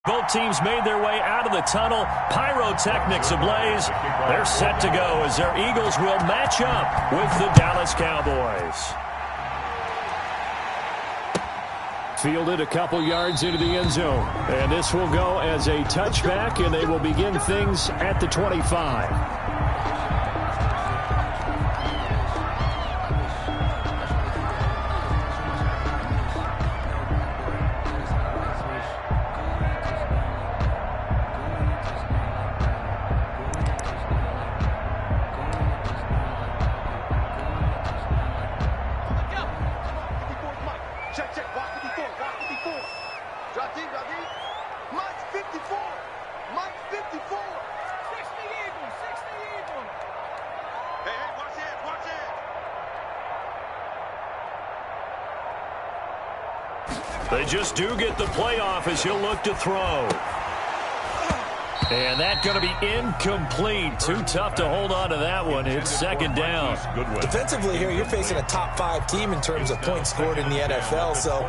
Both teams made their way out of the tunnel. Pyrotechnics ablaze. They're set to go as their Eagles will match up with the Dallas Cowboys. Fielded a couple yards into the end zone. And this will go as a touchback, and they will begin things at the 25. They just do get the playoff as he'll look to throw. And that's going to be incomplete. Too tough to hold on to that one. It's second down. Defensively here, you're facing a top-5 team in terms of points scored in the NFL. So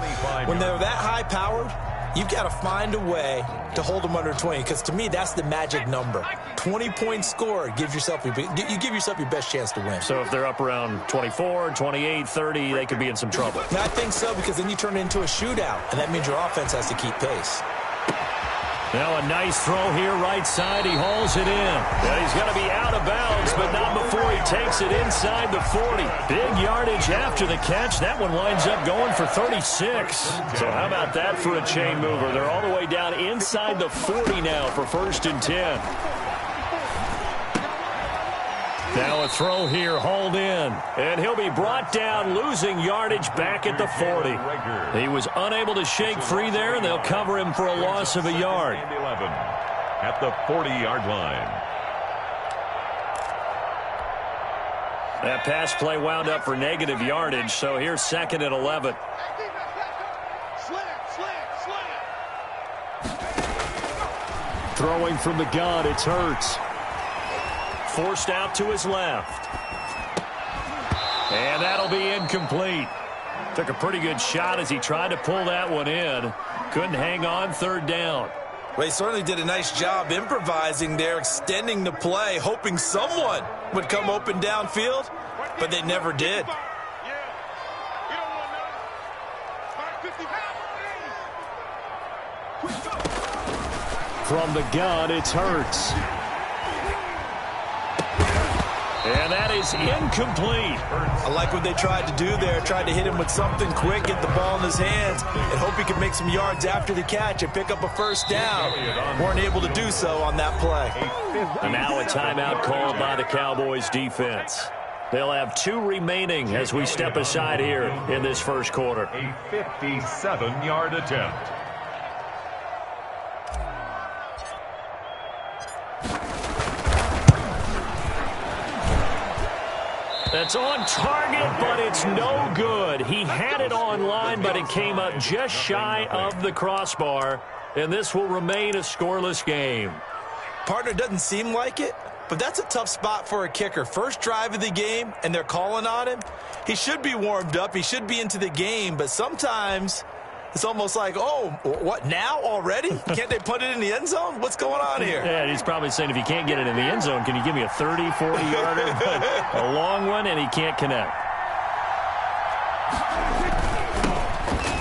when they're that high-powered, you've got to find a way to hold them under 20. Because to me, that's the magic number. 20 points scored gives yourself you give yourself your best chance to win. So if they're up around 24, 28, 30, they could be in some trouble. And I think so, because then you turn it into a shootout, and that means your offense has to keep pace. Now a nice throw here right side. He hauls it in. And he's going to be out of bounds, but not before he takes it inside the 40. Big yardage after the catch. That one winds up going for 36. So how about that for a chain mover? They're all the way down inside the 40 now for 1st and 10. Now a throw here, hauled in. And he'll be brought down, losing yardage back at the 40. He was unable to shake free there, and they'll cover him for a loss of a yard. At the 40-yard line. That pass play wound up for negative yardage, so here's 2nd and 11. Throwing from the gun, it's Hurts. Forced out to his left. And that'll be incomplete. Took a pretty good shot as he tried to pull that one in. Couldn't hang on, 3rd down. Well, he certainly did a nice job improvising there, extending the play, hoping someone would come open downfield, but they never did. From the gun, it's Hurts. And that is incomplete. I like what they tried to do there. Tried to hit him with something quick, get the ball in his hands, and hope he could make some yards after the catch and pick up a 1st down. Weren't able to do so on that play. And now a timeout called by the Cowboys defense. They'll have 2 remaining as we step aside here in this 1st quarter. A 57-yard attempt. That's on target, but it's no good. He had it on line, but it came up just shy of the crossbar, and this will remain a scoreless game. Partner, doesn't seem like it, but that's a tough spot for a kicker. First drive of the game, and they're calling on him. He should be warmed up. He should be into the game, but sometimes it's almost like, oh, what, now already? Can't they put it in the end zone? What's going on here? Yeah, he's probably saying, if you can't get it in the end zone, can you give me a 30, 40-yarder? A long one, and he can't connect.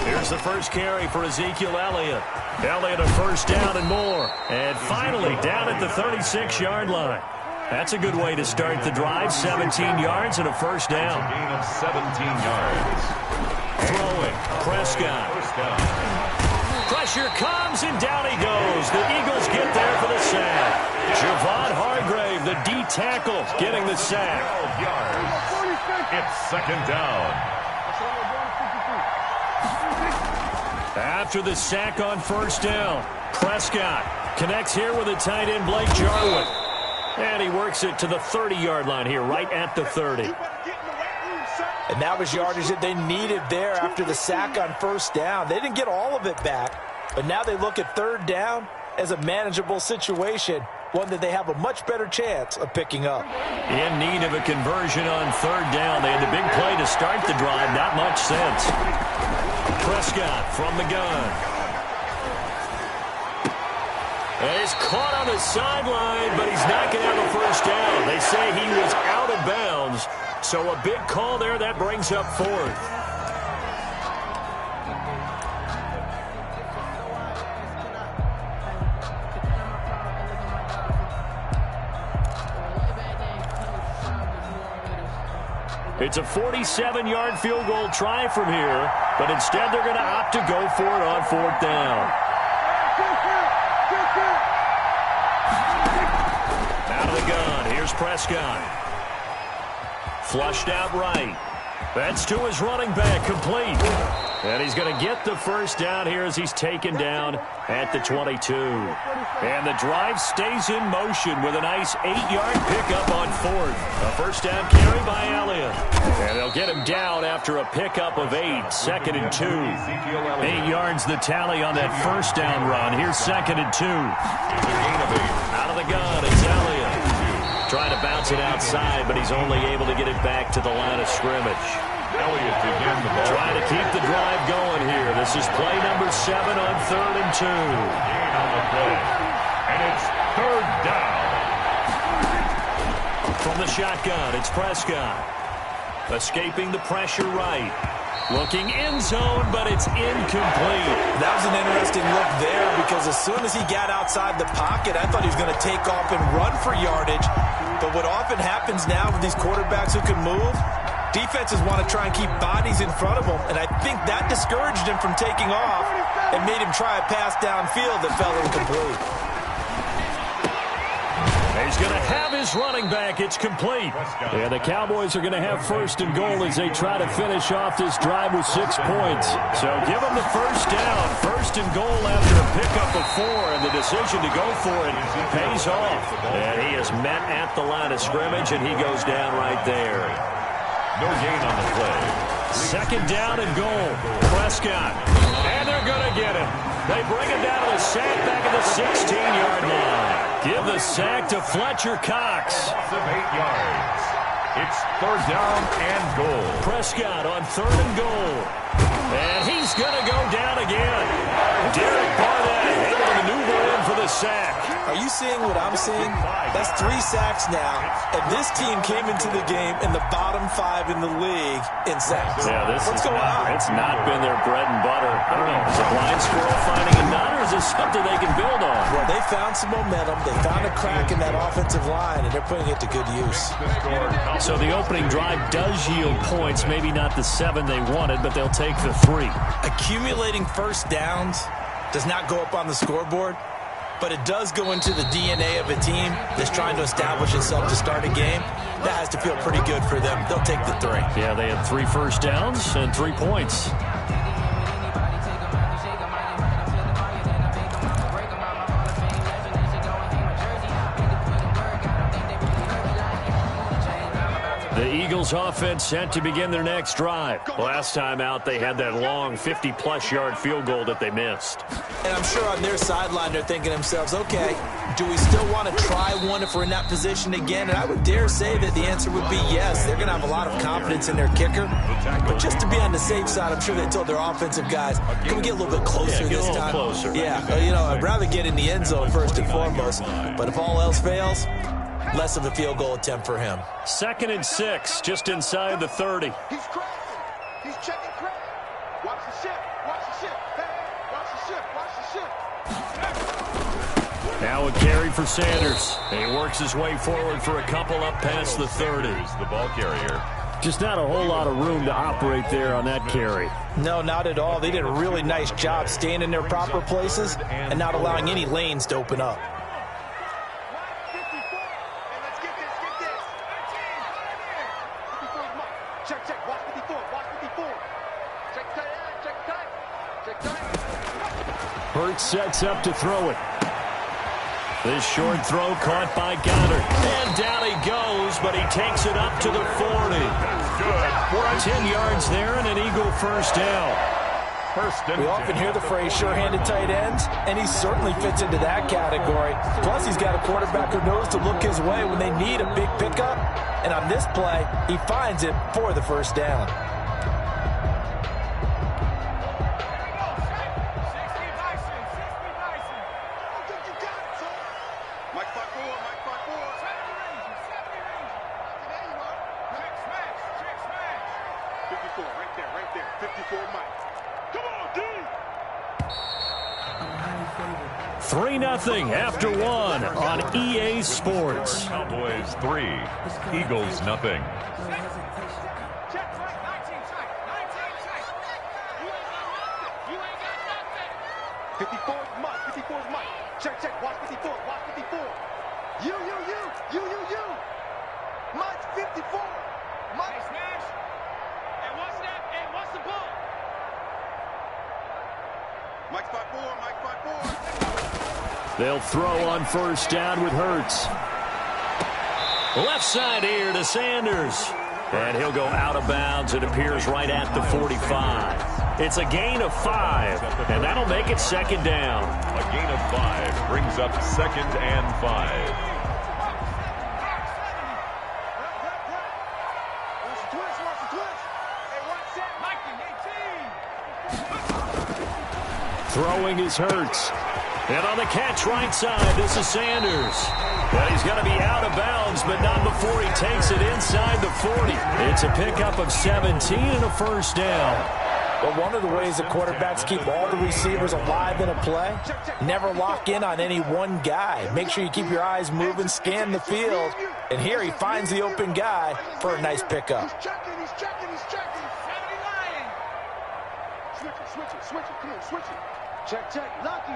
Here's the first carry for Ezekiel Elliott. Elliott a 1st down and more. And finally down at the 36-yard line. That's a good way to start the drive. 17 yards and a 1st down. A gain of 17 yards. Throwing, Prescott. Pressure comes, and down he goes. The Eagles get there for the sack. Javon Hargrave, the D tackle, getting the sack. 12 yards. It's 2nd down. After the sack on 1st down, Prescott connects here with a tight end, Blake Jarwin. And he works it to the 30-yard line here, right at the 30. And that was yardage that they needed there after the sack on 1st down. They didn't get all of it back, but now they look at 3rd down as a manageable situation, one that they have a much better chance of picking up. In need of a conversion on 3rd down. They had the big play to start the drive. Not much sense. Prescott from the gun. And he's caught on the sideline, but he's not going to have a first down. They say he was out of bounds, so a big call there. That brings up fourth. It's a 47-yard field goal try from here, but instead they're going to opt to go for it on fourth down. Out of the gun, here's Prescott. Flushed out right. That's to his running back, complete. And he's going to get the first down here as he's taken down at the 22. And the drive stays in motion with a nice 8-yard pickup on fourth. A first down carry by Elliott. And they'll get him down after a pickup of 8. Second and 2. 8 yards the tally on that first down run. Here's second and 2. Out of the gun, it's Elliott. Trying to bounce it outside, but he's only able to get it back to the line of scrimmage. Elliott again the ball. Trying to keep the drive going here. This is play number 7 on third and 2. Gain on the play. And it's third down. From the shotgun, it's Prescott. Escaping the pressure right. Looking end zone, but it's incomplete. That was an interesting look there because as soon as he got outside the pocket, I thought he was going to take off and run for yardage. But what often happens now with these quarterbacks who can move, defenses want to try and keep bodies in front of them, and I think that discouraged him from taking off and made him try a pass downfield that fell incomplete. He's going to have his running back. It's complete. And the Cowboys are going to have first and goal as they try to finish off this drive with 6 points. So give them the first down. First and goal after a pickup of 4, and the decision to go for it pays off. And he is met at the line of scrimmage, and he goes down right there. No gain on the play. Second down and goal. Prescott. And they're going to get him. They bring him down to the sack back at the 16-yard line. Give the sack to Fletcher Cox. Loss of 8 yards. It's third down and goal. Prescott on third and goal. And he's going to go down again. Derek Barnett able to maneuver in for the sack. Are you seeing what I'm seeing? That's 3 sacks now, and this team came into the game in the bottom 5 in the league in sacks. Yeah, What's going on? It's not been their bread and butter. I don't know. Is it blind squirrel finding a nut, or is this something they can build on? Well, they found some momentum. They found a crack in that offensive line, and they're putting it to good use. So the opening drive does yield points, maybe not the 7 they wanted, but they'll take the 3. Accumulating first downs does not go up on the scoreboard, but it does go into the DNA of a team that's trying to establish itself to start a game. That has to feel pretty good for them. They'll take the 3. Yeah, they had 3 first downs and 3 points. The Eagles offense set to begin their next drive. Last time out, they had that long 50-plus yard field goal that they missed. And I'm sure on their sideline they're thinking to themselves, okay, do we still want to try one if we're in that position again? And I would dare say that the answer would be yes. They're going to have a lot of confidence in their kicker. But just to be on the safe side, I'm sure they told their offensive guys, can we get a little bit closer this time? Closer. Yeah, you know, I'd rather get in the end zone first and foremost. But if all else fails, less of a field goal attempt for him. Second and 6, just inside the 30. He's cracking. He's checking crack. Watch the ship. Watch the ship. Hey, watch the ship. Watch the ship. Now a carry for Sanders. And he works his way forward for a couple up past the 30. The ball carrier. Just not a whole lot of room to operate there on that carry. No, not at all. They did a really nice job staying in their proper places and not allowing any lanes to open up. Hurts sets up to throw it. This short throw caught by Goddard. And down he goes, but he takes it up to the 40. Good. 10 yards there and an Eagle first down. We often hear the phrase sure-handed tight ends, and he certainly fits into that category. Plus, he's got a quarterback who knows to look his way when they need a big pickup. And on this play, he finds it for the first down. 54, right there. 54 Mike. Come on, D! 3-0 after one on EA Sports. Cowboys 3, Eagles nothing. Check, right, 19 tight. 19 tight. You ain't got nothing. 54 is Mike. 54 is Mike. Check. Watch 54. Watch 54. You. Mike's 54. Mike smash. And what's that? And what's the ball? Mike's 5-4. Mike's 5-4. They'll throw on first down with Hurts. Left side here to Sanders. And he'll go out of bounds. It appears right at the 45. It's a gain of 5, and that'll make it second down. A gain of 5 brings up 2nd and 5. Throwing is Hurts. And on the catch right side, this is Sanders. Well, he's going to be out of bounds, but not before he takes it inside the 40. It's a pickup of 17 and a first down. Well, one of the ways that quarterbacks keep all the receivers alive in a play, never lock in on any one guy. Make sure you keep your eyes moving, scan the field. And here he finds the open guy for a nice pickup. He's checking. 70 Lion. Switch it. Come on, switch it. Check. Lucky.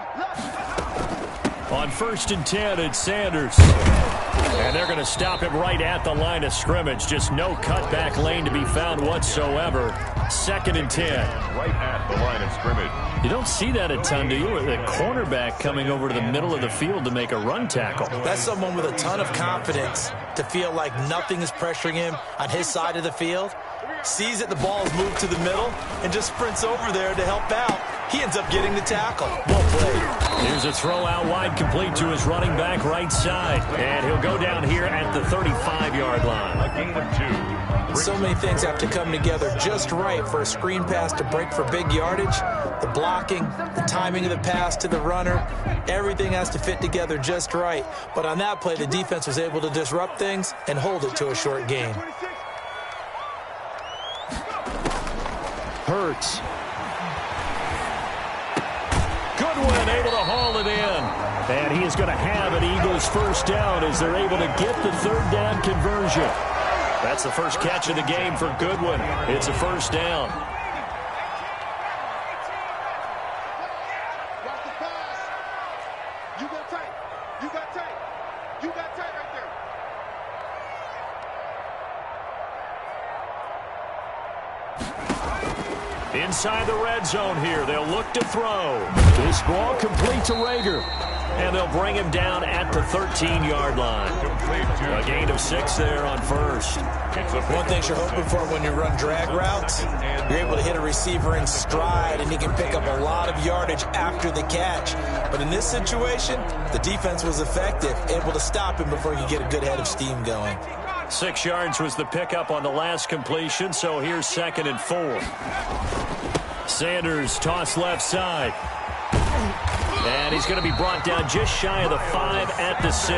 On 1st and 10, it's Sanders. And they're going to stop him right at the line of scrimmage. Just no cutback lane to be found whatsoever. 2nd and 10. Right at the line of scrimmage. You don't see that a ton, do you? The cornerback coming over to the middle of the field to make a run tackle. That's someone with a ton of confidence to feel like nothing is pressuring him on his side of the field. Sees that the ball is moved to the middle and just sprints over there to help out. He ends up getting the tackle. Well played. Here's a throw out wide, complete to his running back right side. And he'll go down here at the 35-yard line. A gain of 2. So many things have to come together just right for a screen pass to break for big yardage. The blocking, the timing of the pass to the runner, everything has to fit together just right. But on that play, the defense was able to disrupt things and hold it to a short gain. Hurts. Goodwin able to haul it in. And he is going to have an Eagles first down as they're able to get the 3rd down conversion. That's the first catch of the game for Goodwin. It's a first down. Watch the pass. You got tight right there. Inside the red zone here, they'll look to throw. This ball complete to Rager. And they'll bring him down at the 13-yard line. A gain of 6 there on first. One thing you're hoping for when you run drag routes, you're able to hit a receiver in stride, and he can pick up a lot of yardage after the catch. But in this situation, the defense was effective, able to stop him before he could get a good head of steam going. 6 yards was the pickup on the last completion, so here's 2nd and 4. Sanders toss left side. And he's going to be brought down just shy of the 5 at the 6.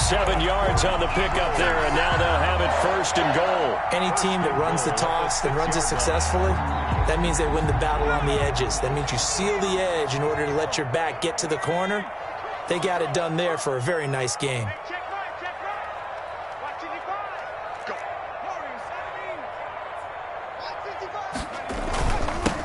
7 yards on the pickup there, and now they'll have it 1st and goal. Any team that runs the toss and runs it successfully, that means they win the battle on the edges. That means you seal the edge in order to let your back get to the corner. They got it done there for a very nice game.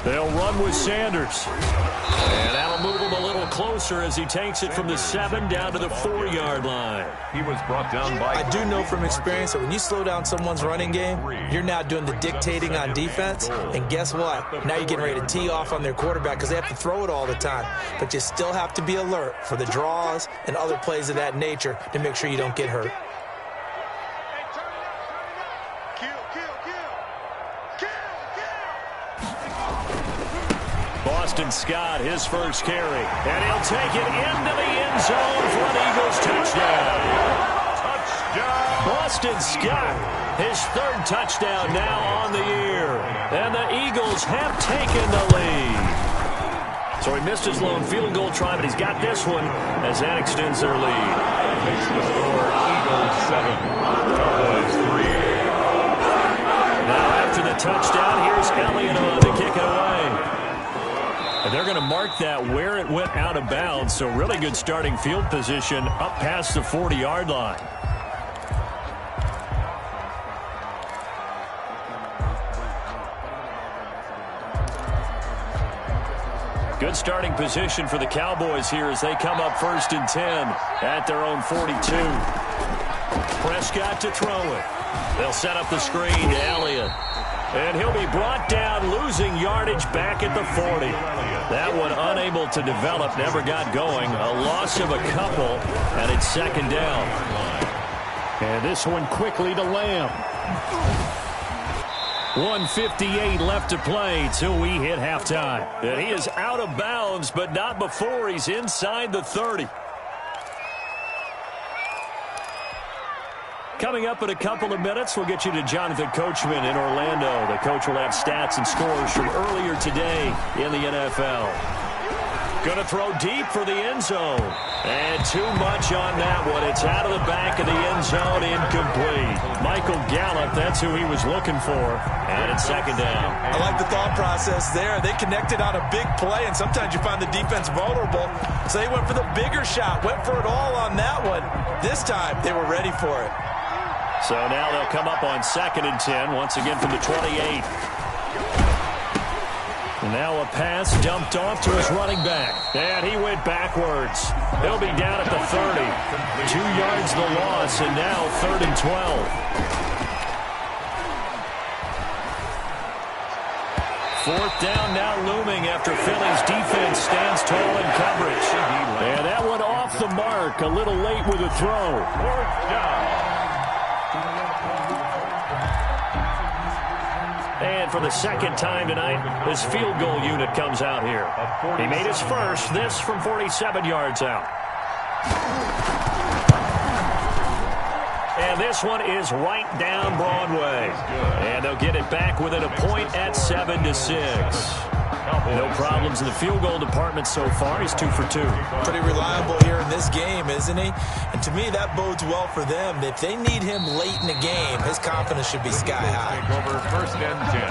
They'll run with Sanders. And that'll move him a little closer as he takes it from the 7 down to the 4-yard line. He was brought down by... I do know from experience that when you slow down someone's running game, you're now doing the dictating on defense. And guess what? Now you're getting ready to tee off on their quarterback because they have to throw it all the time. But you still have to be alert for the draws and other plays of that nature to make sure you don't get hurt. Boston Scott, his first carry. And he'll take it into the end zone for an Eagles touchdown. Touchdown! Boston Scott, his 3rd touchdown now on the year. And the Eagles have taken the lead. So he missed his lone field goal try, but he's got this one as that extends their lead. Makes the score Eagles 7, Cowboys 3. Now after the touchdown. Here's Elliott on to kick it away. And they're going to mark that where it went out of bounds, so really good starting field position up past the 40-yard line. Good starting position for the Cowboys here as they come up 1st and 10 at their own 42. Prescott to throw it. They'll set up the screen to Elliott. And he'll be brought down, losing yardage back at the 40. That one unable to develop, never got going. A loss of a couple, and it's 2nd down. And this one quickly to Lamb. 1:58 left to play till we hit halftime. And he is out of bounds, but not before he's inside the 30. Coming up in a couple of minutes, we'll get you to Jonathan Coachman in Orlando. The coach will have stats and scores from earlier today in the NFL. Going to throw deep for the end zone. And too much on that one. It's out of the back of the end zone, incomplete. Michael Gallup, that's who he was looking for. And it's 2nd down. I like the thought process there. They connected on a big play, and sometimes you find the defense vulnerable. So they went for the bigger shot, went for it all on that one. This time, they were ready for it. So now they'll come up on 2nd and 10, once again from the 28. Now a pass dumped off to his running back. And he went backwards. He'll be down at the 30. 2 yards the loss, and now 3rd and 12. 4th down now looming after Philly's defense stands tall in coverage. And that one off the mark, a little late with a throw. 4th down. And for the 2nd time tonight, this field goal unit comes out here. He made his first, this from 47 yards out. And this one is right down Broadway. And they'll get it back within a point at 7-6. No problems in the field goal department so far. He's 2 for 2. Pretty reliable here in this game, isn't he? And to me, that bodes well for them. If they need him late in the game, his confidence should be sky high. Take over 1st and 10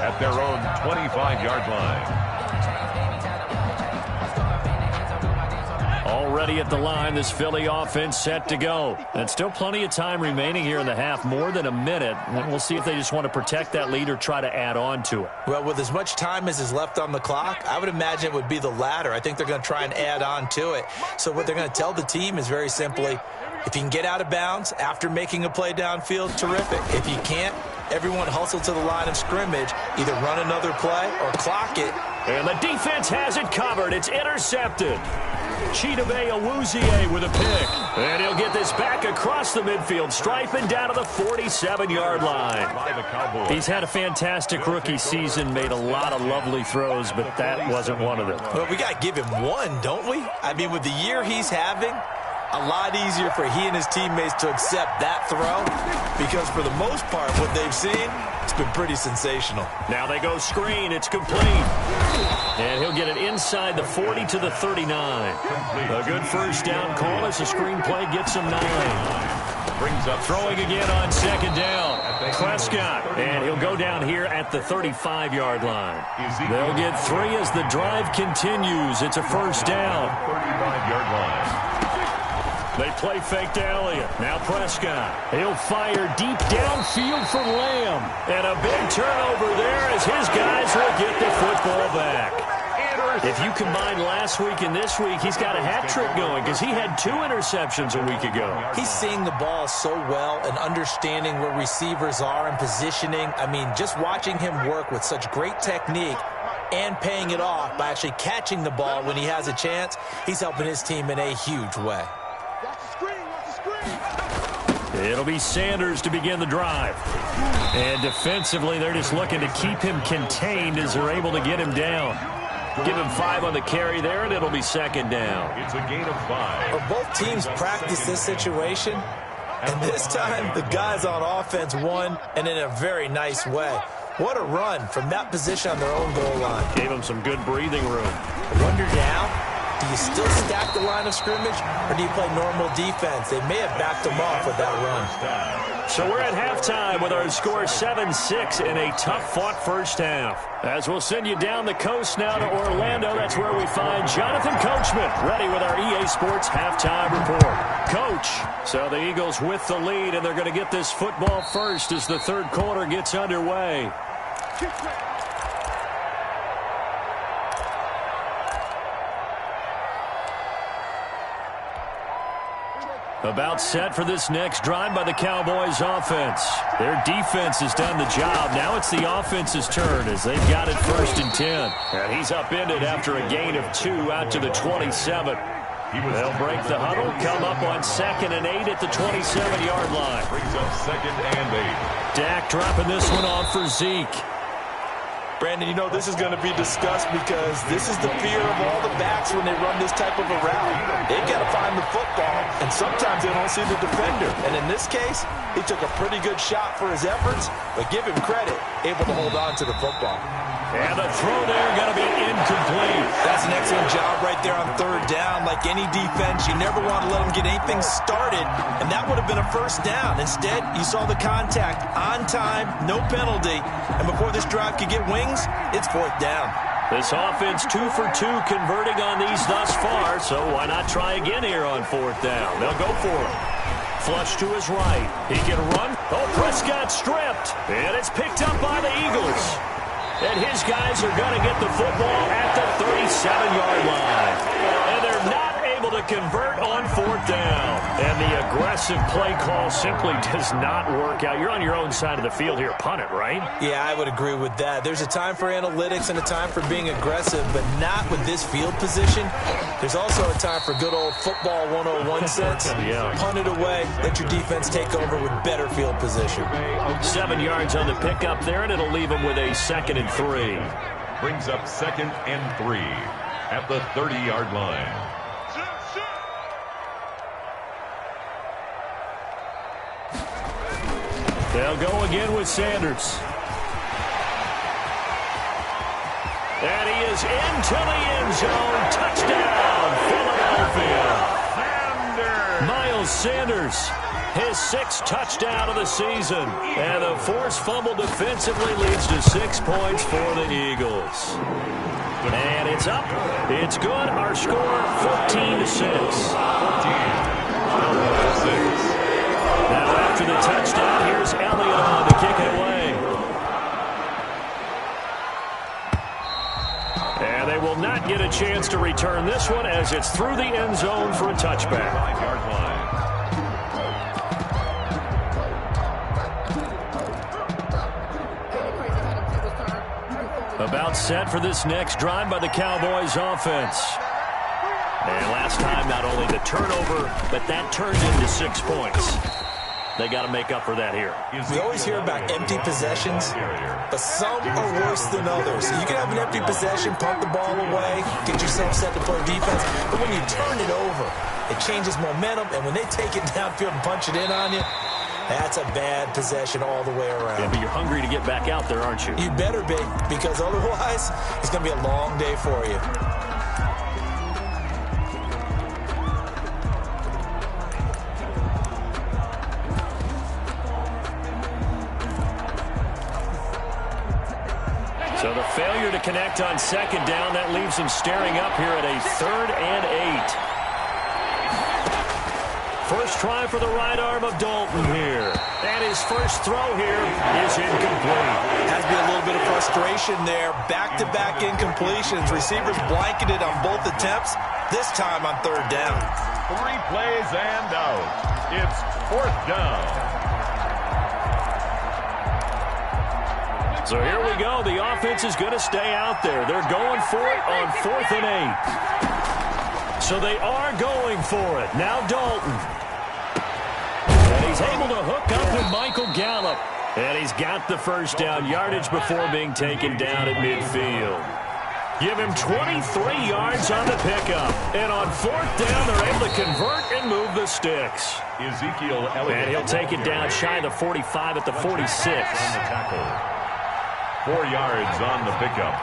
at their own 25-yard line. Already at the line, this Philly offense set to go. And still plenty of time remaining here in the half, more than a minute. And we'll see if they just want to protect that lead or try to add on to it. Well, with as much time as is left on the clock, I would imagine it would be the latter. I think they're going to try and add on to it. So what they're going to tell the team is very simply, if you can get out of bounds after making a play downfield, terrific. If you can't, everyone hustle to the line of scrimmage, either run another play or clock it. And the defense has it covered. It's intercepted. Chidobe Awuzie with a pick. And he'll get this back across the midfield stripe and down to the 47-yard line. He's had a fantastic rookie season, made a lot of lovely throws, but that wasn't one of them. Well, we got to give him one, don't we? I mean, with the year he's having, a lot easier for he and his teammates to accept that throw, because for the most part, what they've seen, it's been pretty sensational. Now they go screen. It's complete. And he'll get it inside the 40 to the 39. A good 1st down call as the screenplay gets him 9. Brings up throwing again on 2nd down. Prescott. And he'll go down here at the 35-yard line. They'll get 3 as the drive continues. It's a 1st down. 35-yard line. They play fake to Elliott. Now Prescott. He'll fire deep downfield for Lamb. And a big turnover there as his guys will get the football back. If you combine last week and this week, he's got a hat trick going because he had 2 interceptions a week ago. He's seeing the ball so well and understanding where receivers are and positioning. I mean, just watching him work with such great technique and paying it off by actually catching the ball when he has a chance, he's helping his team in a huge way. It'll be Sanders to begin the drive. And defensively, they're just looking to keep him contained as they're able to get him down. Give him 5 on the carry there, and it'll be 2nd down. It's a gain of 5. Well, both teams practice this situation, and this time the guys on offense won, and in a very nice way. What a run from that position on their own goal line. Gave him some good breathing room. I wonder now, do you still stack the line of scrimmage, or do you play normal defense? They may have backed them off with that run. So we're at halftime with our score 7-6 in a tough-fought first half. As we'll send you down the coast now to Orlando, that's where we find Jonathan Coachman, ready with our EA Sports halftime report. Coach, so the Eagles with the lead, and they're going to get this football first as the third quarter gets underway. About set for this next drive by the Cowboys offense. Their defense has done the job. Now it's the offense's turn as they've got it 1st and 10. And he's upended after a gain of 2 out to the 27. They'll break the huddle, come up on 2nd and 8 at the 27-yard line. Brings up 2nd and 8. Dak dropping this one off for Zeke. Brandon, you know this is going to be discussed because this is the fear of all the backs when they run this type of a route. They've got to find the football, and sometimes they don't see the defender. And in this case, he took a pretty good shot for his efforts, but give him credit, able to hold on to the football. And the throw there going to be incomplete. That's an excellent job right there on 3rd down. Like any defense, you never want to let them get anything started, and that would have been a 1st down. Instead, you saw the contact on time, no penalty, and before this drive could get wings, it's 4th down. This offense 2 for 2 converting on these thus far, so why not try again here on 4th down? They'll go for it. Flush to his right. He can run. Oh, Prescott stripped. And it's picked up by the Eagles. And his guys are going to get the football at the 37-yard line. And they're not able to convert on 4th down. And the aggressive play call simply does not work out. You're on your own side of the field here. Punt it, right? Yeah, I would agree with that. There's a time for analytics and a time for being aggressive, but not with this field position. There's also a time for good old football 101 sense. Yeah. Punt it away. Let your defense take over with better field position. 7 yards on the pickup there, and it'll leave him with a 2nd and 3. Brings up 2nd and 3 at the 30-yard line. They'll go again with Sanders. And he is into the end zone. Touchdown, Philadelphia. Miles Sanders, his 6th touchdown of the season. And the forced fumble defensively leads to 6 points for the Eagles. And it's up. It's good. Our score, 14-6. 14-6. Now after the touchdown, here's Elliott on to kick it away. And they will not get a chance to return this one as it's through the end zone for a touchback. 5-yard line. About set for this next drive by the Cowboys offense. And last time, not only the turnover, but that turned into 6 points. They got to make up for that here. We always hear about empty possessions, but some are worse than others. You can have an empty possession, punt the ball away, get yourself set to play defense, but when you turn it over, it changes momentum, and when they take it downfield and punch it in on you, that's a bad possession all the way around. Yeah, but you're hungry to get back out there, aren't you? You better be, because otherwise, it's going to be a long day for you. So the failure to connect on 2nd down, that leaves him staring up here at a 3rd and 8. First try for the right arm of Dalton here. And his first throw here is incomplete. Has to be a little bit of frustration there. Back-to-back incompletions. Receivers blanketed on both attempts, this time on 3rd down. 3 plays and out. It's 4th down. So here we go. The offense is going to stay out there. They're going for it on 4th and 8. So they are going for it. Now Dalton. And he's able to hook up with Michael Gallup. And he's got the first down yardage before being taken down at midfield. Give him 23 yards on the pickup. And on 4th down, they're able to convert and move the sticks. Ezekiel Elliott. And he'll take it down shy of the 45 at the 46. On the tackle. 4 yards on the pickup.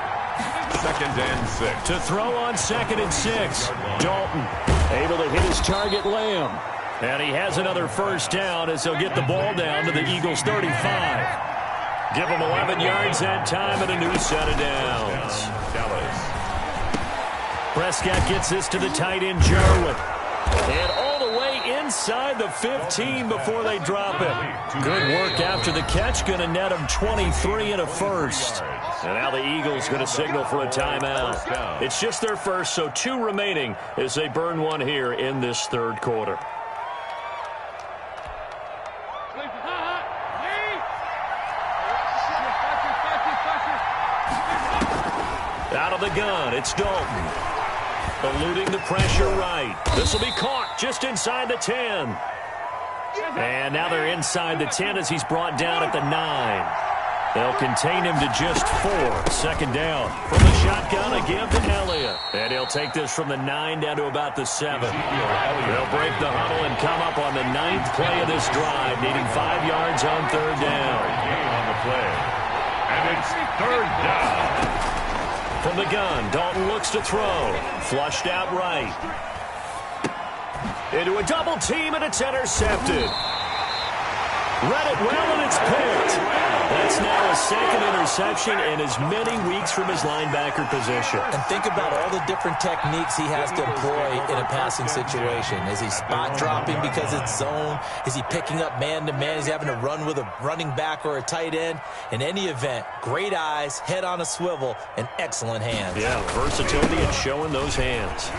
2nd and 6. To throw on 2nd and 6. Dalton able to hit his target, Lamb. And he has another first down as he'll get the ball down to the Eagles' 35. Give him 11 yards that time and a new set of downs. Prescott gets this to the tight end, Jarwin. And all the way inside the 15 before they drop him. Good work after the catch. Going to net him 23 and a first. And now the Eagles going to signal for a timeout. It's just their first, so 2 remaining as they burn one here in this third quarter. Out of the gun, it's Dalton. Eluding the pressure right. This will be caught just inside the 10. And now they're inside the 10 as he's brought down at the 9. They'll contain him to just 4. Second down. From the shotgun, a give to Elliott. And he'll take this from the 9 down to about the 7. They'll break the huddle and come up on the 9th play of this drive, needing 5 yards on third down. On the play. And it's third down. From the gun, Dalton looks to throw. Flushed out right. Into a double team, and it's intercepted. Read it well, and it's picked. That's now a second interception in as many weeks from his linebacker position. And think about all the different techniques he has to employ in a passing situation. Is he spot dropping because it's zone? Is he picking up man-to-man? Is he having to run with a running back or a tight end? In any event, great eyes, head on a swivel, and excellent hands. Yeah, versatility and showing those hands.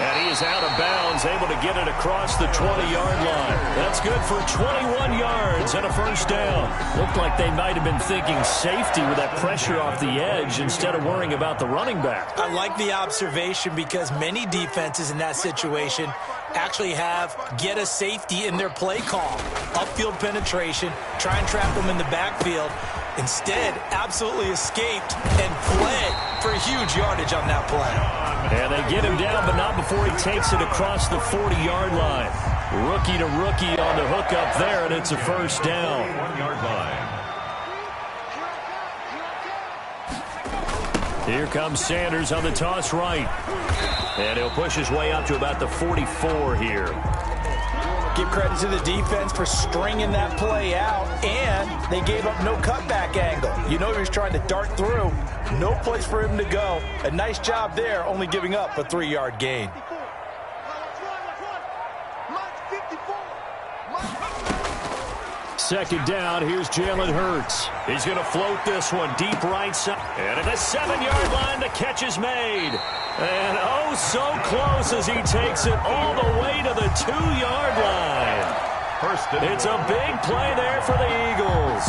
And he is out of bounds, able to get it across the 20-yard line. That's good for 21 yards and a first down. Looked like they might have been thinking safety with that pressure off the edge instead of worrying about the running back. I like the observation because many defenses in that situation actually have get a safety in their play call. Upfield penetration, try and trap them in the backfield. Instead, absolutely escaped and fled for huge yardage on that play. And they get him down, but not before he takes it across the 40-yard line. Rookie to rookie on the hook up there, and it's a first down. 1-yard line. Here comes Sanders on the toss right. And he'll push his way up to about the 44 here. Give credit to the defense for stringing that play out, and they gave up no cutback angle. You know he was trying to dart through. No place for him to go. A nice job there, only giving up a 3-yard gain. Second down, here's Jalen Hurts. He's going to float this one deep right side. And at the 7-yard line, the catch is made. And oh, so close as he takes it all the way to the 2-yard line. It's a big play there for the Eagles.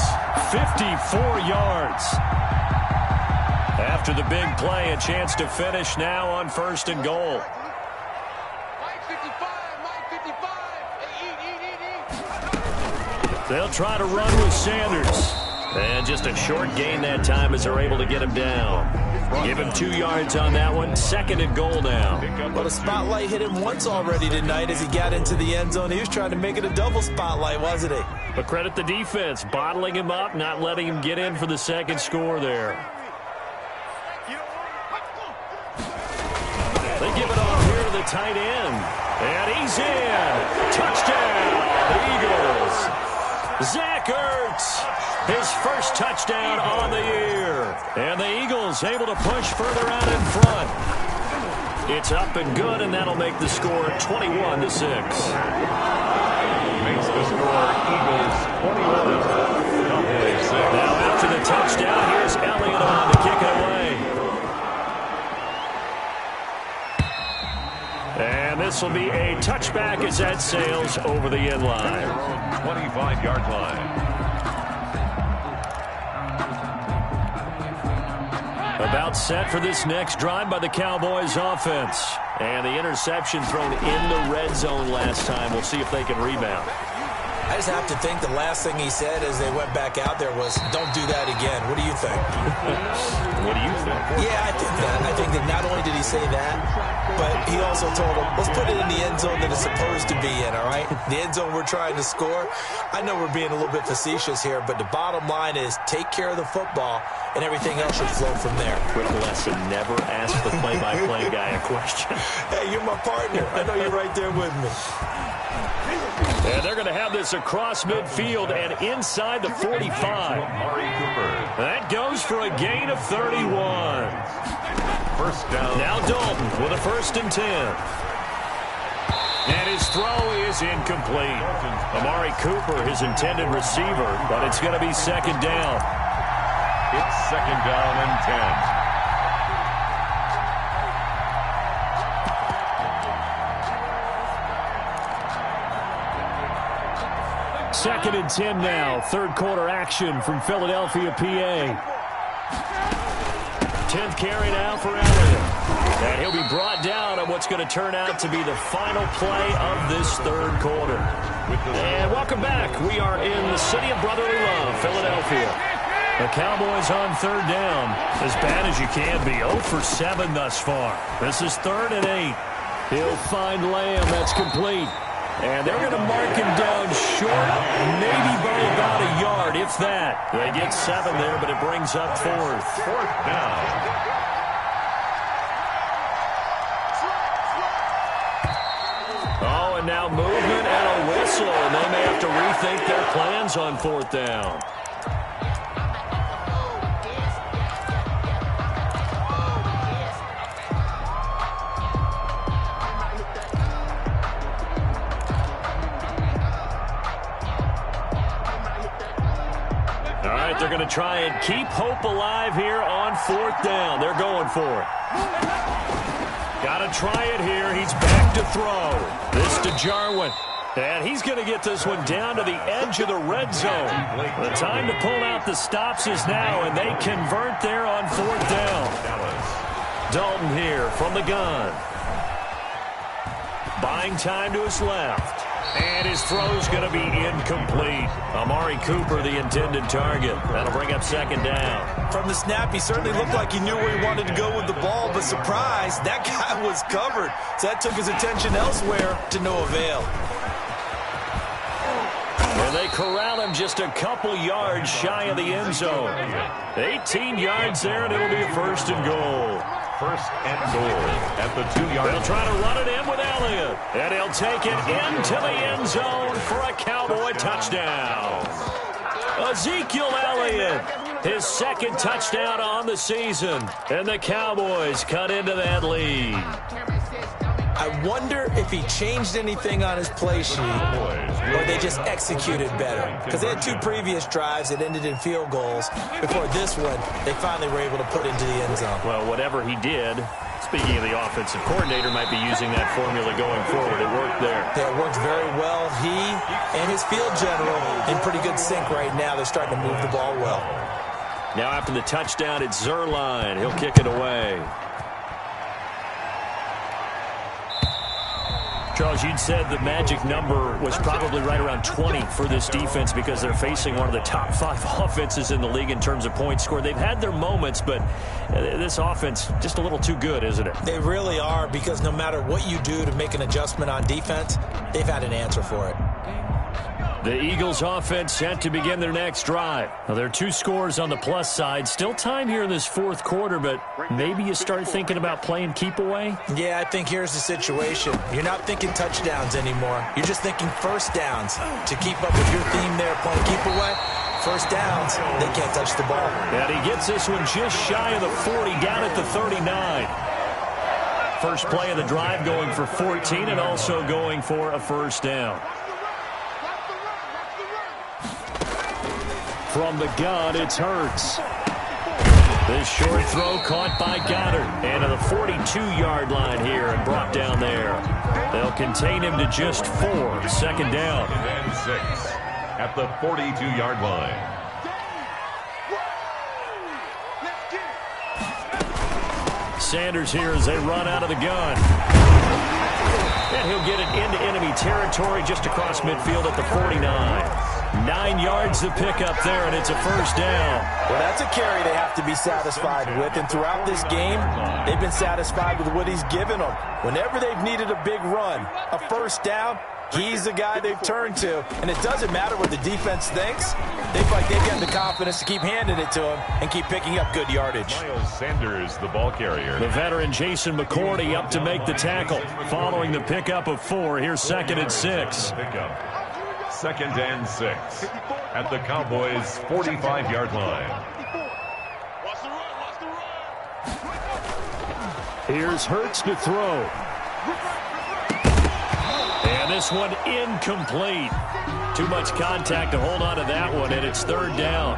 54 yards. After the big play, a chance to finish now on 1st and goal. They'll try to run with Sanders. And just a short gain that time as they're able to get him down. Give him 2 yards on that one. 2nd and goal now. Well, the spotlight hit him once already tonight as he got into the end zone. He was trying to make it a double spotlight, wasn't he? But credit the defense, bottling him up, not letting him get in for the second score there. They give it off here to the tight end. And he's in. Touchdown, the Eagles. Zach Ertz, his first touchdown on the year. And the Eagles able to push further out in front. It's up and good, and that'll make the score 21-6. Makes the score Eagles 21-6. Now after the touchdown, here's Elliott on to kick it away. And this will be a touchback as that sails over the end line. 25-yard line. About set for this next drive by the Cowboys offense. And the interception thrown in the red zone last time. We'll see if they can rebound. I just have to think the last thing he said as they went back out there was, don't do that again. What do you think? What do you think? Yeah, I think that. I think that not only did he say that, but he also told him, let's put it in the end zone that it's supposed to be in, all right? The end zone we're trying to score. I know we're being a little bit facetious here, but the bottom line is take care of the football, and everything else should flow from there. Quick lesson, never ask the play-by-play guy a question. Hey, you're my partner. I know you're right there with me. And they're going to have this across midfield and inside the 45. Amari Cooper. That goes for a gain of 31. First down. Now Dalton with a 1st and 10. And his throw is incomplete. Amari Cooper, his intended receiver, but it's going to be 2nd down. It's 2nd down and 10. 2nd and 10 now. 3rd quarter action from Philadelphia, PA. 10th carry now for Elliott. And he'll be brought down on what's going to turn out to be the final play of this 3rd quarter. And welcome back. We are in the city of brotherly love, Philadelphia. The Cowboys on 3rd down. As bad as you can be. 0 for 7 thus far. This is 3rd and 8. He'll find Lamb. That's complete. And they're going to mark him down short, maybe by about a yard, if that. They get 7 there, but it brings up 4th. 4th down. Oh, and now movement and a whistle. And they may have to rethink their plans on 4th down. They're going to try and keep hope alive here on 4th down. They're going for it. Got to try it here. He's back to throw. This to Jarwin. And he's going to get this one down to the edge of the red zone. The time to pull out the stops is now, and they convert there on 4th down. Dalton here from the gun. Buying time to his left. And his throw's going to be incomplete. Amari Cooper, the intended target. That'll bring up 2nd down. From the snap, he certainly looked like he knew where he wanted to go with the ball, but surprise, that guy was covered. So that took his attention elsewhere to no avail. And they corral him just a couple yards shy of the end zone. 18 yards there, and it'll be a 1st and goal. 1st and goal at the 2-yard line. They'll try to run it in with Elliott. And he'll take it into the end zone for a Cowboy touchdown. Ezekiel Elliott, his 2nd touchdown on the season. And the Cowboys cut into that lead. I wonder if he changed anything on his play sheet or they just executed better. Because they had 2 previous drives that ended in field goals. Before this one, they finally were able to put into the end zone. Well, whatever he did, speaking of the offensive coordinator, might be using that formula going forward. It worked there. Yeah, it worked very well. He and his field general in pretty good sync right now. They're starting to move the ball well. Now after the touchdown, it's Zerline. He'll kick it away. Charles, you'd said the magic number was probably right around 20 for this defense because they're facing one of the top 5 offenses in the league in terms of points scored. They've had their moments, but this offense just a little too good, isn't it? They really are, because no matter what you do to make an adjustment on defense, they've had an answer for it. The Eagles offense set to begin their next drive. Now, there are 2 scores on the plus side. Still time here in this 4th quarter, but maybe you start thinking about playing keep away? Yeah, I think here's the situation. You're not thinking touchdowns anymore. You're just thinking 1st downs. To keep up with your theme there, playing keep away, 1st downs, they can't touch the ball. And he gets this one just shy of the 40, down at the 39. First play of the drive going for 14 and also going for a 1st down. From the gun, it's Hurts. This short throw caught by Goddard. And to the 42-yard line here and brought down there. They'll contain him to just 4. 2nd down. And 6 at the 42-yard line. Sanders here as they run out of the gun. And he'll get it into enemy territory just across midfield at the 49. 9 yards to pick up there, and it's a first down. Well, that's a carry they have to be satisfied with, and throughout this game, they've been satisfied with what he's given them. Whenever they've needed a big run, a first down, he's the guy they've turned to. And it doesn't matter what the defense thinks. They feel like they've got the confidence to keep handing it to him and keep picking up good yardage. Miles Sanders, the ball carrier. The veteran Jason McCourty up to make the tackle. Following the pickup of 4, here's 2nd and 6. Pickup. 2nd and 6 at the Cowboys' 45-yard line. Watch the run, watch the run. Here's Hurts to throw. And this one incomplete. Too much contact to hold on to that one, and it's 3rd down.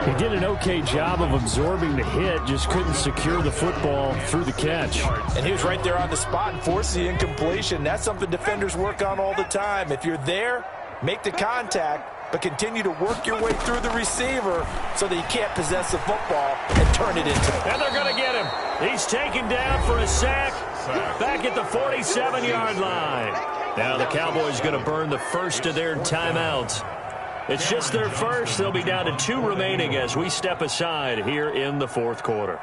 He did an okay job of absorbing the hit, just couldn't secure the football through the catch. And he was right there on the spot and forced the incompletion. That's something defenders work on all the time. If you're there, make the contact, but continue to work your way through the receiver so that you can't possess the football and turn it into it. And they're going to get him. He's taken down for a sack back at the 47-yard line. Now the Cowboys going to burn the first of their timeouts. It's just their first. They'll be down to 2 remaining as we step aside here in the 4th quarter.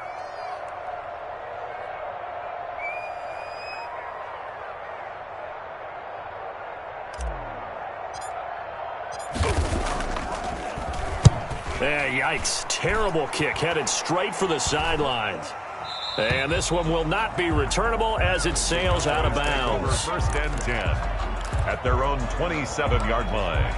Yikes. Terrible kick headed straight for the sidelines. And this one will not be returnable as it sails out of bounds. 1st and 10 at their own 27-yard line.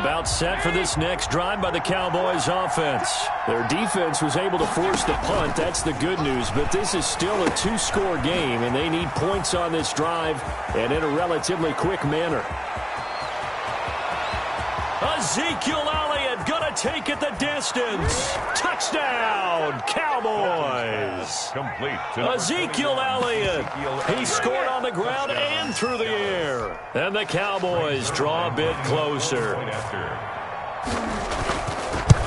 About set for this next drive by the Cowboys offense. Their defense was able to force the punt. That's the good news. But this is still a 2-score game, and they need points on this drive and in a relatively quick manner. Ezekiel Elliott going to take it the distance. Touchdown, Cowboys. Complete. Ezekiel Elliott. He scored on the ground and through the air. And the Cowboys draw a bit closer.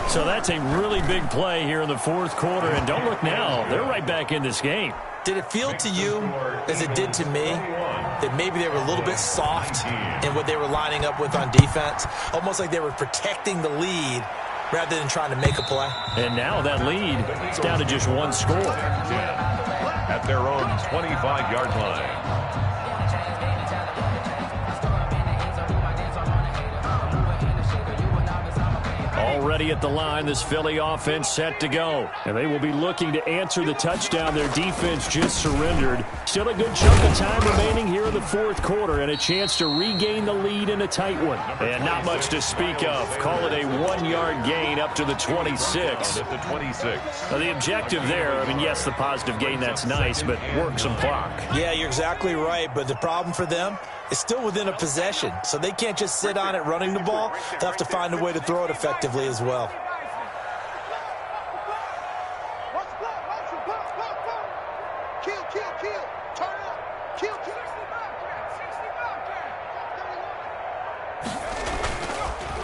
So that's a really big play here in the 4th quarter. And don't look now. They're right back in this game. Did it feel to you, as it did to me, that maybe they were a little bit soft in what they were lining up with on defense? Almost like they were protecting the lead rather than trying to make a play. And now that lead is down to just 1 score. At their own 25-yard line. Already at the line, this Philly offense set to go. And they will be looking to answer the touchdown their defense just surrendered. Still a good chunk of time remaining here in the 4th quarter and a chance to regain the lead in a tight one. And not much to speak of. Call it a 1-yard gain up to the 26. At the 26. Now, the objective there, I mean, yes, the positive gain, that's nice, but work some clock. Yeah, you're exactly right, but the problem for them is still within a possession, so they can't just sit on it running the ball. They'll have to find a way to throw it effectively as well. Kill. Turn it up. Kill.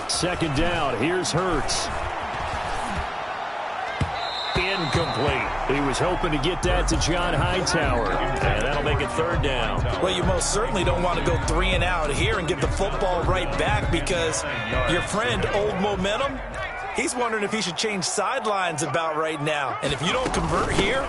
2nd down. Here's Hurts. Incomplete. He was hoping to get that to John Hightower, and that'll make it 3rd down. Well, you most certainly don't want to go 3 and out here and get the football right back because your friend, Old Momentum, he's wondering if he should change sidelines about right now. And if you don't convert here,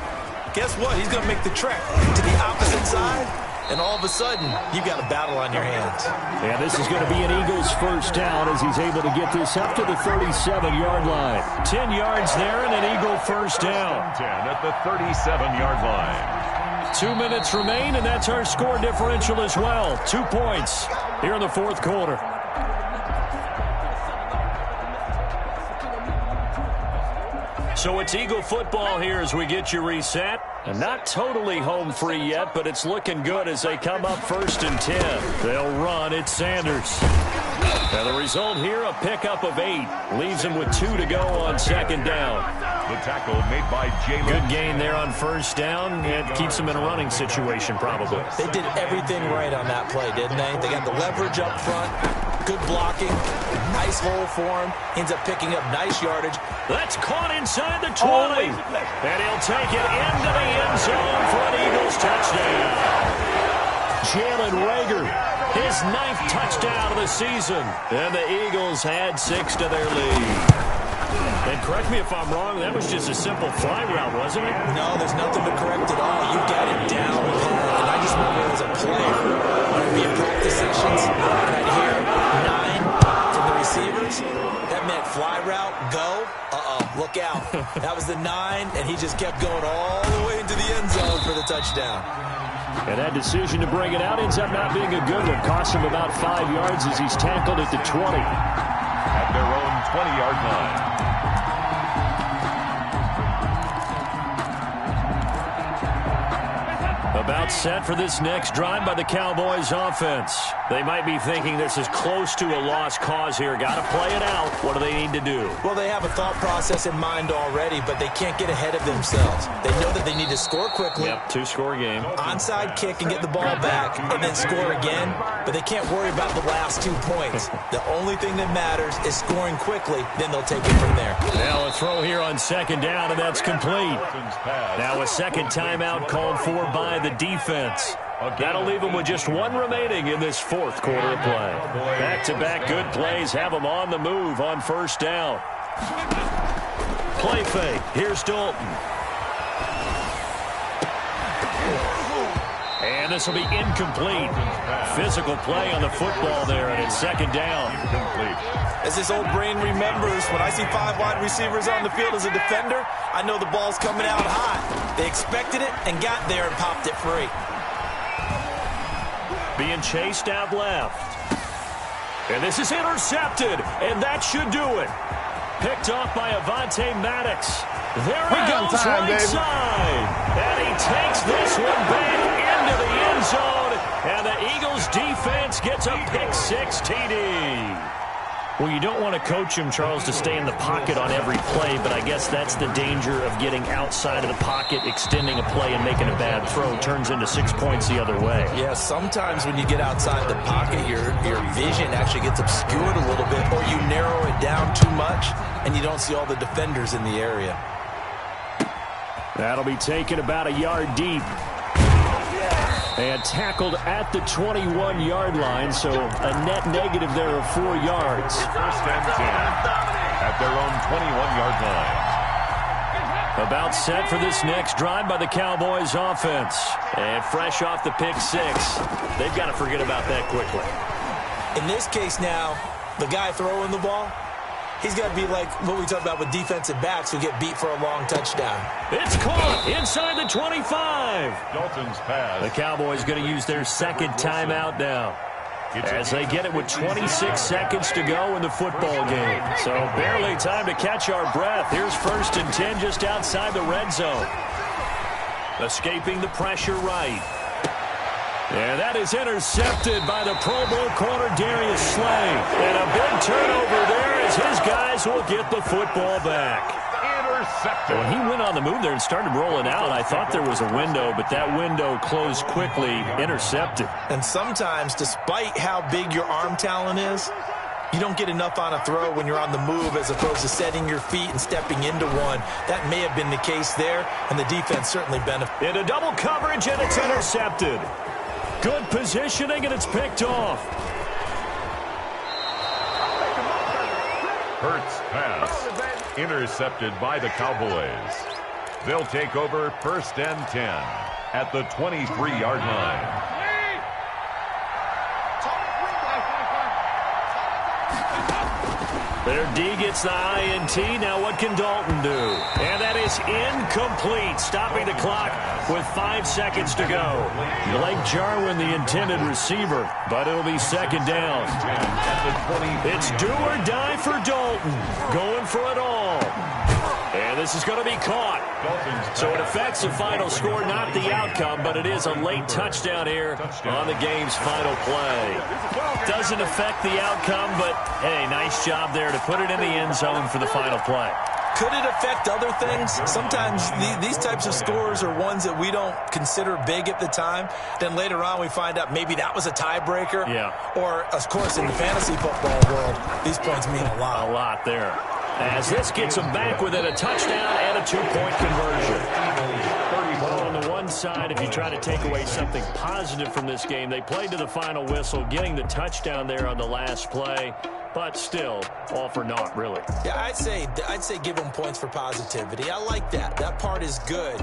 guess what? He's going to make the trek to the opposite side, and all of a sudden, you've got a battle on your hands. And this is going to be an Eagles 1st down as he's able to get this up to the 37-yard line. 10 yards there and an Eagle 1st down. 10 at the 37-yard line. 2 minutes remain, and that's our score differential as well. 2 points here in the 4th quarter. So it's Eagle football here as we get you reset. And not totally home free yet, but it's looking good as they come up 1st and 10. They'll run. It's Sanders. Now the result here, a pickup of 8. Leaves him with 2 to go on second down. The tackle made by Jalen. Good gain there on first down. It keeps him in a running situation, probably. They did everything right on that play, didn't they? They got the leverage up front, good blocking, nice hole for him. Ends up picking up nice yardage. That's caught inside the 20. And he'll take it into the end zone for an Eagles touchdown. Jalen Reagor, his 9th touchdown of the season. And the Eagles had 6 to their lead. And correct me if I'm wrong, that was just a simple fly route, wasn't it? No, there's nothing to correct at all. You got it down. And I just remember as a player, when I'd be in practice sessions, and I'd hear 9 from the receivers. That meant fly route, go. Look out. That was the 9, and he just kept going all the way into the end zone for the touchdown. And that decision to bring it out ends up not being a good one. Costs him about 5 yards as he's tackled at the 20. At their own 20-yard line. About set for this next drive by the Cowboys offense. They might be thinking this is close to a lost cause here. Got to play it out. What do they need to do? Well, they have a thought process in mind already, but they can't get ahead of themselves. They know that they need to score quickly. Yep, 2-score game. Onside kick and get the ball back and then score again, but they can't worry about the last 2 points. The only thing that matters is scoring quickly, then they'll take it from there. Now a throw here on second down, and that's complete. Now a second timeout called for by the defense. That'll leave them with just 1 remaining in this 4th quarter of play. Back-to-back good plays have them on the move on first down. Play fake. Here's Dalton. And this will be incomplete. Physical play on the football there, and it's second down. As this old brain remembers, when I see 5 wide receivers on the field as a defender, I know the ball's coming out hot. They expected it and got there and popped it free. Being chased out left. And this is intercepted, and that should do it. Picked off by Avonte Maddox. There he goes right side. And he takes this one back into the end zone. And the Eagles defense gets a pick-6 TD. Well, you don't want to coach him, Charles, to stay in the pocket on every play, but I guess that's the danger of getting outside of the pocket, extending a play, and making a bad throw. Turns into 6 points the other way. Yeah, sometimes when you get outside the pocket, your vision actually gets obscured a little bit, or you narrow it down too much, and you don't see all the defenders in the area. That'll be taken about a yard deep. And tackled at the 21-yard line, so a net negative there of 4 yards. First and 10 at their own 21-yard line. About set for this next drive by the Cowboys offense. And fresh off the pick-6, they've got to forget about that quickly. In this case now, the guy throwing the ball, he's got to be like what we talk about with defensive backs who get beat for a long touchdown. It's caught inside the 25. Dalton's pass. The Cowboys going to use their second timeout now, as they get it with 26 seconds to go in the football game. So barely time to catch our breath. Here's 1st and 10 just outside the red zone. Escaping the pressure right. And that is intercepted by the Pro Bowl corner Darius Slay. And a big turnover there as his guys will get the football back. Intercepted. When he went on the move there and started rolling out, I thought there was a window, but that window closed quickly. Intercepted. And sometimes, despite how big your arm talent is, you don't get enough on a throw when you're on the move as opposed to setting your feet and stepping into one. That may have been the case there, and the defense certainly benefited. Into double coverage, and it's intercepted. Good positioning, and it's picked off. Hurts pass. Intercepted by the Cowboys. They'll take over 1st and 10 at the 23-yard line. Their D gets the INT. Now what can Dalton do? And that is incomplete, stopping the clock with 5 seconds to go. Blake Jarwin, the intended receiver, but it'll be second down. It's do or die for Dalton, going for it all. And this is going to be caught. So it affects the final score, not the outcome, but it is a late touchdown here on the game's final play. Doesn't affect the outcome, but, hey, nice job there to put it in the end zone for the final play. Could it affect other things? Sometimes these types of scores are ones that we don't consider big at the time. Then later on we find out maybe that was a tiebreaker. Yeah. Or, of course, in the fantasy football world, these points mean a lot. A lot there. As this gets them back within a touchdown and a 2-point conversion. Well, on the one side, if you try to take away something positive from this game, they played to the final whistle, getting the touchdown there on the last play. But still, all for naught, really. Yeah, I'd say give them points for positivity. I like that. That part is good.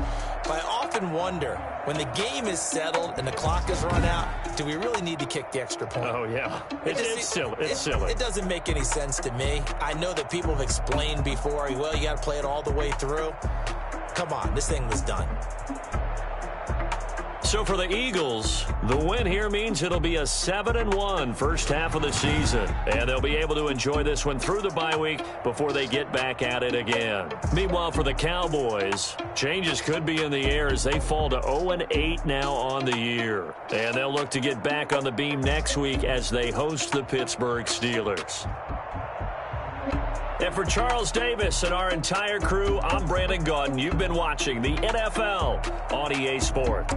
But I often wonder, when the game is settled and the clock is run out, do we really need to kick the extra point? Oh, yeah. It's silly. It's silly. It doesn't make any sense to me. I know that people have explained before, well, you got to play it all the way through. Come on, this thing was done. So for the Eagles, the win here means it'll be a 7-1 first half of the season. And they'll be able to enjoy this one through the bye week before they get back at it again. Meanwhile, for the Cowboys, changes could be in the air as they fall to 0-8 now on the year. And they'll look to get back on the beam next week as they host the Pittsburgh Steelers. And for Charles Davis and our entire crew, I'm Brandon Gaudin. You've been watching the NFL on EA Sport.